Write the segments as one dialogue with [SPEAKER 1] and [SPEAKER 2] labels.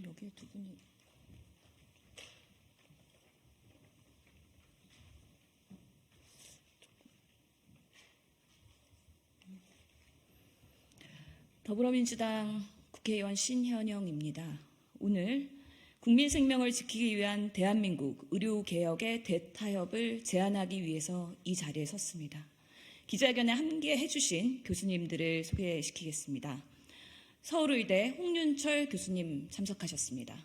[SPEAKER 1] 여기 두 분이 더불어민주당 국회의원 신현영입니다. 오늘 국민 생명을 지키기 위한 대한민국 의료개혁의 대타협을 제안하기 위해서 이 자리에 섰습니다. 기자회견에 함께해 주신 교수님들을 소개시키겠습니다. 서울의대 홍윤철 교수님 참석하셨습니다.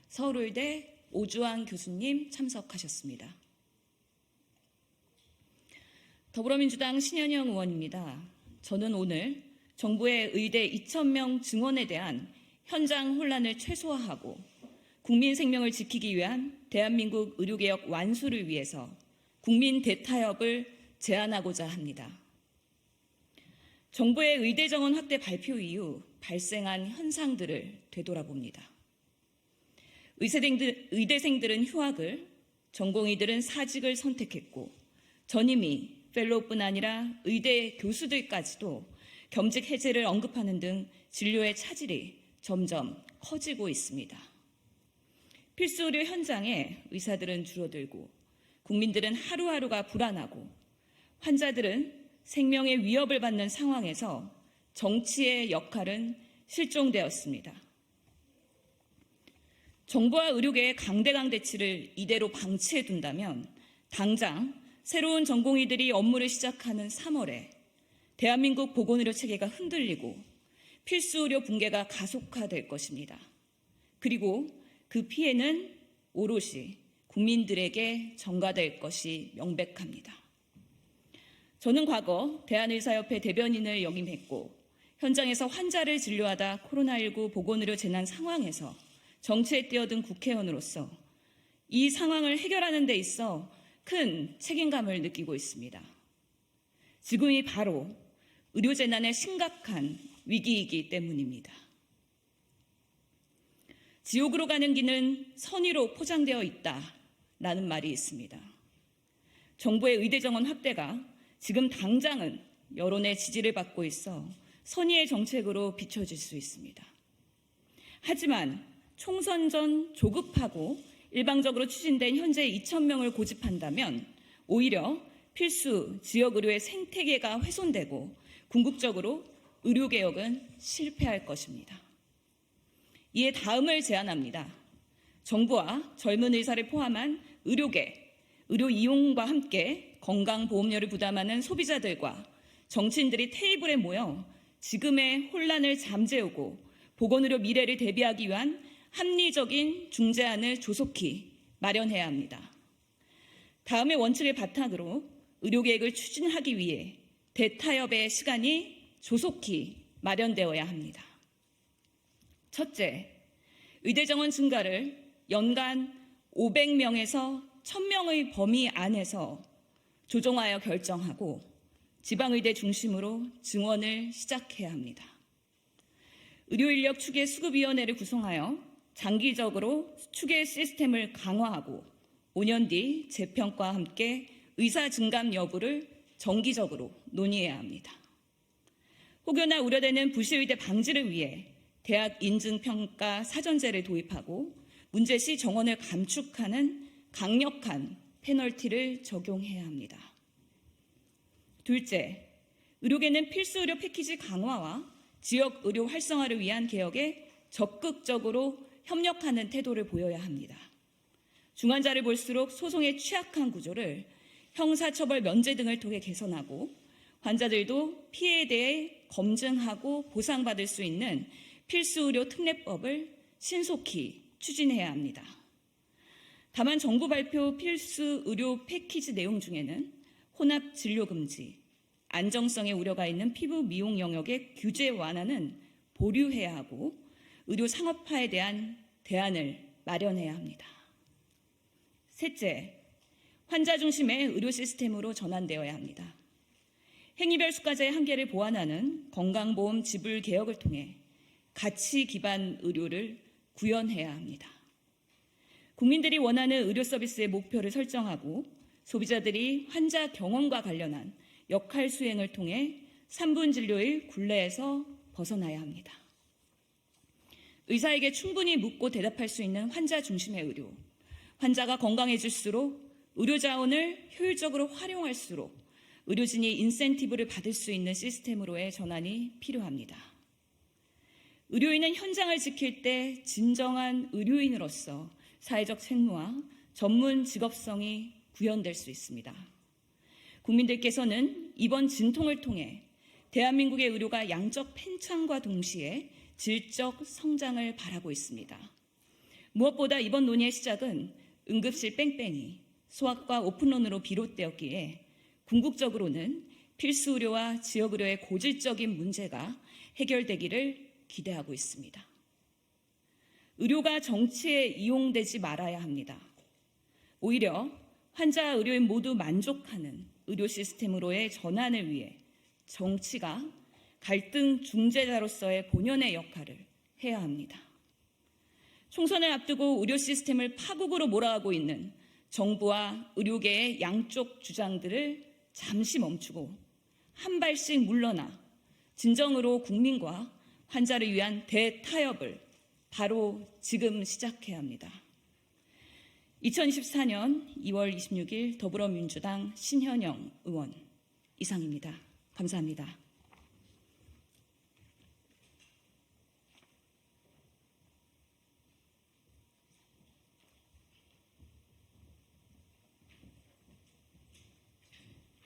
[SPEAKER 1] 서울의대 오주환 교수님 참석하셨습니다. 더불어민주당 신현영 의원입니다. 저는 오늘 정부의 의대 2,000명 증원에 대한 현장 혼란을 최소화하고 국민 생명을 지키기 위한 대한민국 의료개혁 완수를 위해서 국민 대타협을 제안하고자 합니다. 정부의 의대 정원 확대 발표 이후 발생한 현상들을 되돌아봅니다. 의대생들은 휴학을, 전공의들은 사직을 선택했고 전임의, 펠로우뿐 아니라 의대 교수들까지도 겸직 해제를 언급하는 등 진료의 차질이 점점 커지고 있습니다. 필수 의료 현장에 의사들은 줄어들고 국민들은 하루하루가 불안하고 환자들은 생명의 위협을 받는 상황에서 정치의 역할은 실종되었습니다. 정부와 의료계의 강대강 대치를 이대로 방치해 둔다면 당장 새로운 전공의들이 업무를 시작하는 3월에 대한민국 보건의료 체계가 흔들리고 필수 의료 붕괴가 가속화될 것입니다. 그리고 그 피해는 오롯이 국민들에게 전가될 것이 명백합니다. 저는 과거 대한의사협회 대변인을 역임했고 현장에서 환자를 진료하다 코로나19 보건의료 재난 상황에서 정치에 뛰어든 국회의원으로서 이 상황을 해결하는 데 있어 큰 책임감을 느끼고 있습니다. 지금이 바로 의료재난의 심각한 위기이기 때문입니다. 지옥으로 가는 길은 선의로 포장되어 있다라는 말이 있습니다. 정부의 의대 정원 확대가 지금 당장은 여론의 지지를 받고 있어 선의의 정책으로 비춰질 수 있습니다. 하지만 총선 전 조급하고 일방적으로 추진된 현재 2,000명을 고집한다면 오히려 필수 지역의료의 생태계가 훼손되고 궁극적으로 의료개혁은 실패할 것입니다. 이에 다음을 제안합니다. 정부와 젊은 의사를 포함한 의료계, 의료 이용과 함께 건강보험료를 부담하는 소비자들과 정치인들이 테이블에 모여 지금의 혼란을 잠재우고 보건의료 미래를 대비하기 위한 합리적인 중재안을 조속히 마련해야 합니다. 다음의 원칙을 바탕으로 의료계획을 추진하기 위해 대타협의 시간이 조속히 마련되어야 합니다. 첫째, 의대 정원 증가를 연간 500명에서 1,000명의 범위 안에서 조정하여 결정하고 지방의대 중심으로 증원을 시작해야 합니다. 의료인력 추계 수급위원회를 구성하여 장기적으로 추계 시스템을 강화하고 5년 뒤 재평가와 함께 의사 증감 여부를 정기적으로 논의해야 합니다. 혹여나 우려되는 부실의대 방지를 위해 대학 인증평가 사전제를 도입하고 문제시 정원을 감축하는 강력한 페널티를 적용해야 합니다. 둘째, 의료계는 필수 의료 패키지 강화와 지역 의료 활성화를 위한 개혁에 적극적으로 협력하는 태도를 보여야 합니다. 중환자를 볼수록 소송에 취약한 구조를 형사처벌 면제 등을 통해 개선하고 환자들도 피해에 대해 검증하고 보상받을 수 있는 필수의료 특례법을 신속히 추진해야 합니다. 다만 정부 발표 필수의료 패키지 내용 중에는 혼합 진료 금지, 안정성에 우려가 있는 피부 미용 영역의 규제 완화는 보류해야 하고 의료 상업화에 대한 대안을 마련해야 합니다. 셋째, 환자 중심의 의료 시스템으로 전환되어야 합니다. 행위별 수가제의 한계를 보완하는 건강보험 지불 개혁을 통해 가치 기반 의료를 구현해야 합니다. 국민들이 원하는 의료 서비스의 목표를 설정하고 소비자들이 환자 경험과 관련한 역할 수행을 통해 3분 진료의 굴레에서 벗어나야 합니다. 의사에게 충분히 묻고 대답할 수 있는 환자 중심의 의료, 환자가 건강해질수록 의료 자원을 효율적으로 활용할수록 의료진이 인센티브를 받을 수 있는 시스템으로의 전환이 필요합니다. 의료인은 현장을 지킬 때 진정한 의료인으로서 사회적 책무와 전문 직업성이 구현될 수 있습니다. 국민들께서는 이번 진통을 통해 대한민국의 의료가 양적 팽창과 동시에 질적 성장을 바라고 있습니다. 무엇보다 이번 논의의 시작은 응급실 뺑뺑이, 소아과 오픈런으로 비롯되었기에 궁극적으로는 필수 의료와 지역 의료의 고질적인 문제가 해결되기를 기대하고 있습니다. 의료가 정치에 이용되지 말아야 합니다. 오히려 환자, 의료인 모두 만족하는 의료 시스템으로의 전환을 위해 정치가 갈등 중재자로서의 본연의 역할을 해야 합니다. 총선을 앞두고 의료 시스템을 파국으로 몰아가고 있는 정부와 의료계의 양쪽 주장들을 잠시 멈추고 한 발씩 물러나 진정으로 국민과 환자를 위한 대타협을 바로 지금 시작해야 합니다. 2024년 2월 26일 더불어민주당 신현영 의원 이상입니다. 감사합니다.